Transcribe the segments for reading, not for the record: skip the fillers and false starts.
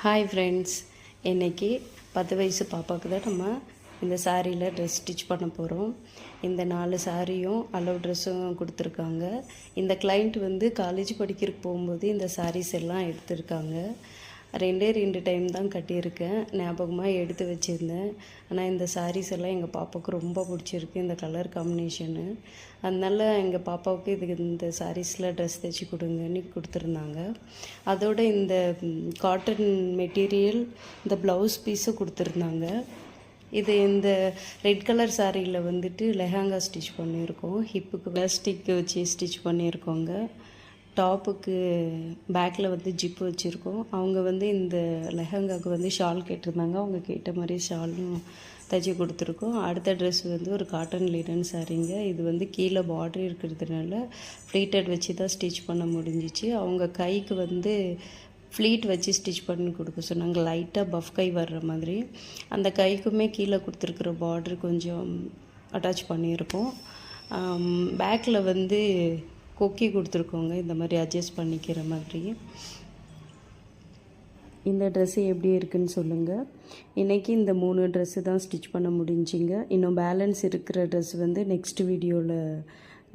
Hi friends, இன்றைக்கி 10 வயசு பாப்பாவுக்கு தான் நம்ம இந்த சாரியில் ட்ரெஸ் ஸ்டிச் பண்ண போகிறோம். இந்த 4 சாரியும் அலோவ் ட்ரெஸ்ஸும் கொடுத்துருக்காங்க. இந்த கிளைண்ட் வந்து காலேஜ் படிக்கிறதுக்கு போகும்போது இந்த சாரீஸ் எல்லாம் எடுத்திருக்காங்க. 2 டைம் தான் கட்டியிருக்கேன், ஞாபகமாக எடுத்து வச்சுருந்தேன். ஆனால் இந்த சாரீஸ் எல்லாம் எங்கள் பாப்பாவுக்கு ரொம்ப பிடிச்சிருக்கு, இந்த கலர் காம்பினேஷனு. அதனால எங்கள் பாப்பாவுக்கு இந்த சாரீஸில் ட்ரெஸ் தைச்சி கொடுங்கன்னு கொடுத்துருந்தாங்க. அதோட இந்த காட்டன் மெட்டீரியல் இந்த ப்ளவுஸ் பீஸும் கொடுத்துருந்தாங்க. இது இந்த ரெட் கலர் சாரியில் வந்துட்டு லெஹங்கா ஸ்டிச் பண்ணியிருக்கோம். ஹிப்புக்கு பிளாஸ்டிக் வச்சு ஸ்டிச் பண்ணியிருக்கோங்க. டாப்புக்கு பேக்கில் வந்து ஜிப்பு வச்சுருக்கோம். அவங்க வந்து இந்த லெஹங்காவுக்கு வந்து ஷால் கேட்டிருந்தாங்க. அவங்க கேட்ட மாதிரி ஷாலும் தைச்சி கொடுத்துருக்கோம். அடுத்த ட்ரெஸ் வந்து ஒரு காட்டன் லினன் சாரீங்க. இது வந்து கீழே பார்டர் இருக்கிறதுனால ஃப்ளீட்டட் வச்சு தான் ஸ்டிச் பண்ண முடிஞ்சிச்சு. அவங்க கைக்கு வந்து ஃப்ளீட் வச்சு ஸ்டிச் பண்ணி கொடுக்க சொன்னாங்க, லைட்டாக பஃப் கை வர்ற மாதிரி. அந்த கைக்குமே கீழே கொடுத்துருக்குற பார்டர் கொஞ்சம் அட்டாச் பண்ணியிருக்கோம். பேக்கில் வந்து கொக்கி கொடுத்துருக்கோங்க, இந்த மாதிரி அட்ஜஸ்ட் பண்ணிக்கிற மாதிரி. இந்த ட்ரெஸ்ஸு எப்படி இருக்குன்னு சொல்லுங்கள். இன்றைக்கி இந்த 3 ட்ரெஸ்ஸு தான் ஸ்டிச் பண்ண முடிஞ்சிங்க. இன்னும் பேலன்ஸ் இருக்கிற ட்ரெஸ் வந்து நெக்ஸ்ட் வீடியோவில்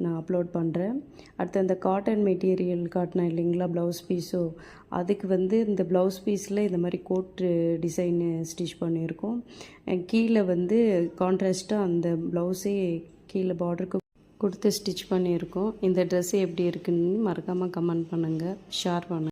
நான் அப்லோட் பண்ணுறேன். அடுத்து அந்த காட்டன் மெட்டீரியல் காட்டினேன் இல்லைங்களா, ப்ளவுஸ் பீஸோ, அதுக்கு வந்து இந்த ப்ளவுஸ் பீஸில் இந்த மாதிரி கோட்டு டிசைனு ஸ்டிச் பண்ணியிருக்கோம். கீழே வந்து கான்ட்ராஸ்ட்டாக அந்த ப்ளவுஸே கீழே பார்டருக்கு கொடுத்து ஸ்டிச் பண்ணியிருக்கோம். இந்த ட்ரெஸ்ஸு எப்படி இருக்குன்னு மறக்காமல் கமெண்ட் பண்ணுங்கள், ஷேர் பண்ணுங்கள்.